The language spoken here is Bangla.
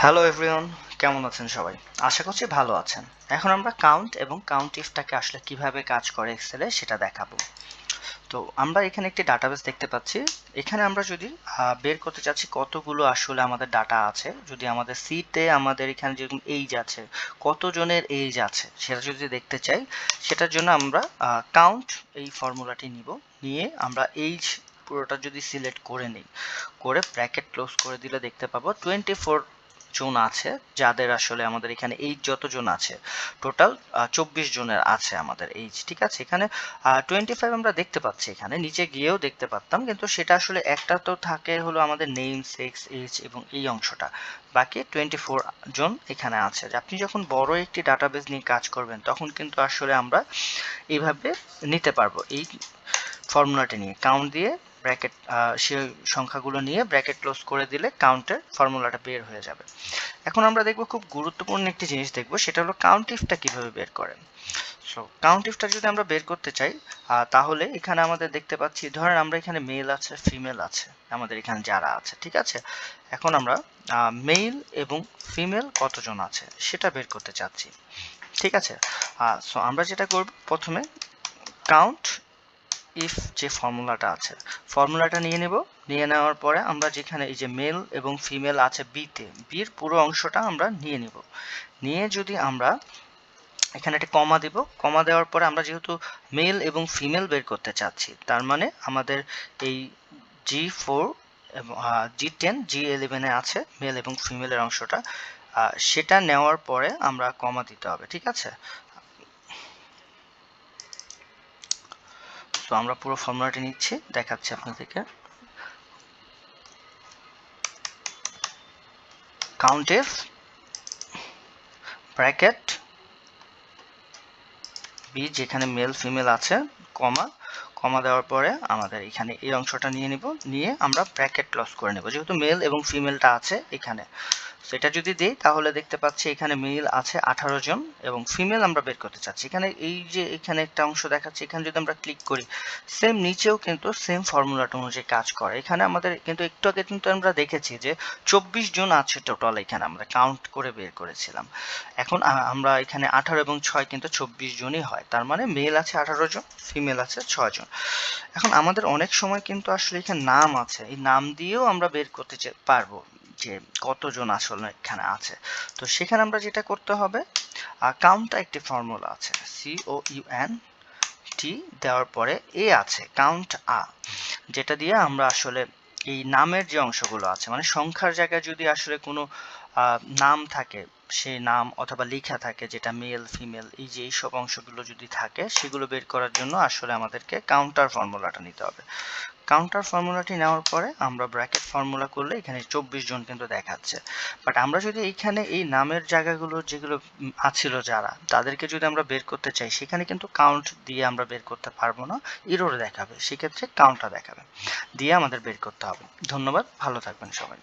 হ্যালো এভরিওয়ান, কেমন আছেন সবাই? আশা করছি ভালো আছেন। এখন আমরা কাউন্ট এবং কাউন্ট ইফটাকে আসলে কিভাবে কাজ করে এক্সেলে সেটা দেখাবো। তো আমরা এখানে একটি ডাটাবেস দেখতে পাচ্ছি। এখানে আমরা যদি বের করতে চাচ্ছি কতগুলো আসলে আমাদের ডাটা আছে, যদি আমাদের সিতে আমাদের এখানে যেরকম এইজ আছে, কতজনের এইজ আছে সেটা যদি দেখতে চাই, সেটার জন্য আমরা কাউন্ট এই ফর্মুলাটি নিয়ে আমরা এইজ পুরোটা যদি সিলেক্ট করে নিই, করে ব্র্যাকেট ক্লোজ করে দিলে দেখতে পাবো 24 জন আছে, যাদের আসলে আমাদের এখানে এইজ যতজন আছে টোটাল 24 জনের আছে আমাদের এইজ। ঠিক আছে, এখানে 25 আমরা দেখতে পাচ্ছি, এখানে নিচে গিয়েও দেখতে পারতাম, কিন্তু সেটা আসলে একটা তো থাকে হলো আমাদের নেম, সেক্স, এইজ এবং এই অংশটা, বাকি 24 জন এখানে আছে। আপনি যখন বড় একটি ডাটাবেস নিয়ে কাজ করবেন তখন কিন্তু আসলে আমরা এইভাবে নিতে পারবো, এই ফর্মুলাটি নিয়ে কাউন্ট দিয়ে ব্র্যাকেট সেই সংখ্যাগুলো নিয়ে ব্র্যাকেট ক্লোজ করে দিলে কাউন্টের ফর্মুলাটা বের হয়ে যাবে। এখন আমরা দেখব খুব গুরুত্বপূর্ণ একটি জিনিস দেখব, সেটা হলো কাউন্ট ইফটা কিভাবে বের করেন। সো কাউন্ট ইফটা যদি আমরা বের করতে চাই, তাহলে এখানে আমাদের দেখতে পাচ্ছি, ধরেন আমরা এখানে মেল আছে, ফিমেল আছে, আমাদের এখানে যারা আছে, ঠিক আছে। এখন আমরা মেল এবং ফিমেল কতজন আছে সেটা বের করতে চাচ্ছি, ঠিক আছে। সো আমরা যেটা করব, প্রথমে কাউন্ট ইফ যে ফর্মুলাটা আছে, ফর্মুলাটা নিয়ে নেওয়ার পরে আমরা যেখানে এই যে মেল এবং ফিমেল আছে বিতে, বির পুরো অংশটা আমরা নিয়ে যদি আমরা এখানে একটা কমা দেব, কমা দেওয়ার পরে আমরা যেহেতু মেল এবং ফিমেল বের করতে চাচ্ছি, তার মানে আমাদের এই G4 এবং G10 G11 এ আছে মেল এবং ফিমেলের অংশটা, সেটা নেওয়ার পরে আমরা কমা দিতে হবে, ঠিক আছে। তো আমরা পুরো ফর্মুলাটি নিচ্ছি, দেখাচ্ছি আপনাদেরকে। কাউন্টএফ ব্র্যাকেট বি, যেখানে মেল ফিমেল আছে, কমা, কমা দেওয়ার পরে আমাদের এখানে এই অংশটা নিয়ে আমরা ব্র্যাকেট ক্লোজ করে নেব, যেহেতু মেল এবং ফিমেলটা আছে এখানে। সেটা যদি দিই তাহলে দেখতে পাচ্ছি এখানে মেল আছে 18 জন এবং ফিমেল আমরা বের করতে চাচ্ছি। এখানে এই যে এখানে একটা অংশ দেখাচ্ছে, এখানে যদি আমরা ক্লিক করি, সেম নিচেও কিন্তু সেম ফর্মুলাটা অনুযায়ী কাজ করে। এখানে আমাদের কিন্তু একটু আগে কিন্তু আমরা দেখেছি যে 24 জন আছে টোটাল, এখানে আমরা কাউন্ট করে বের করেছিলাম। এখন আমরা এখানে 18 এবং 6 কিন্তু 24 জনই হয়, তার মানে মেল আছে 18 জন, ফিমেল আছে 6 জন। এখন আমাদের অনেক সময় কিন্তু আসলে এখানে নাম আছে, এই নাম দিয়েও আমরা বের করতে পারবো যে কতজন আসলে এখানে আছে। তো সেখানে আমরা যেটা করতে হবে, কাউন্টটা একটি ফর্মুলা আছে, COUNT দেওয়ার পরে এ আছে কাউন্ট যেটা দিয়ে আমরা আসলে এই নামের যে অংশগুলো আছে, মানে সংখ্যার জায়গায় যদি আসলে কোনো নাম থাকে, সেই নাম অথবা লেখা থাকে যেটা মেল ফিমেল, এই যে এইসব অংশগুলো যদি থাকে, সেগুলো বের করার জন্য আসলে আমাদেরকে কাউন্টার ফর্মুলাটা নিতে হবে। কাউন্টার ফর্মুলাটি নেওয়ার পরে আমরা ব্র্যাকেট ফর্মুলা করলে এখানে 24 জন কিন্তু দেখাচ্ছে। বাট আমরা যদি এইখানে এই নামের জায়গাগুলো যেগুলো আছিল যারা, তাদেরকে যদি আমরা বের করতে চাই, সেখানে কিন্তু কাউন্ট দিয়ে আমরা বের করতে পারবো না, এরর দেখাবে, সেক্ষেত্রে কাউন্টটা দেখাবে, দিয়ে আমাদের বের করতে হবে। ধন্যবাদ, ভালো থাকবেন সবাই।